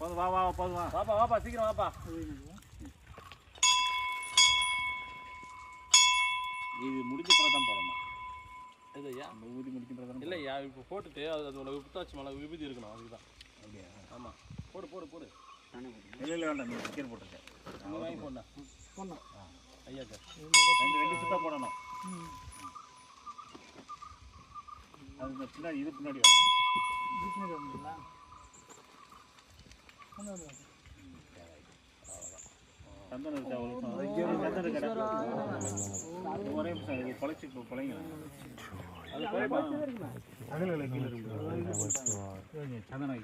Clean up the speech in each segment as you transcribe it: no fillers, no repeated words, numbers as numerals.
போதும் வா வா போதும் வா வாப்பா வாப்பா சீக்கிரம் வாப்பா. இது முடிஞ்ச பிறகு தான் போடணும். இது ஐயா ஊதி முடிஞ்ச பிறகு தான் இல்லை ஐயா. இப்போ போட்டுட்டு அதோட புத்தாச்சி மலை விபூதி இருக்கணும் அதுக்கு தான். அப்படியா? ஆமாம். போடு போடு போடு. இல்லை வேண்டாம் நீ சிக்கன் போட்டுருக்கேன். நீங்கள் வாங்கி போடணும் போடணும் ஐயா சார். ரெண்டு சுத்தா போடணும். அது பின்னாடி இது பின்னாடி வரணும். இது பின்னாடி வரணுங்களா? சந்தனம் இருக்கா? ஒரே நிமிஷம் குழைச்சி குழைங்க. அது குறைப்பா அகல கீழே சந்தனம்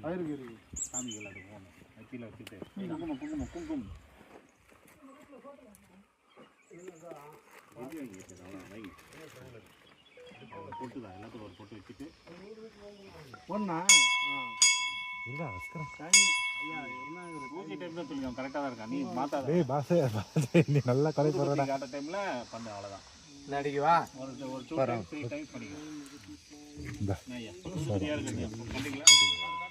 சாமிகள் அது போகணும். கீழே வச்சுட்டு குங்குமம் குங்குமம் குங்குமம் பொட்டுதான் எல்லாத்துக்கும் ஒரு பொட்டு வச்சுட்டு ஒன்றா பூஜை டைம்ல சொல்லுங்க கரெக்டாக தான் இருக்கா. நீ மாத்தாத நீ நல்லா கலை போடுற காட்ட டைம்ல பண்ணு அவ்வளோதான். நடிக்கவா ஒரு 2 டைம் 3 டைம் பண்ணிக்கலாம். பண்ணிக்கலாம்.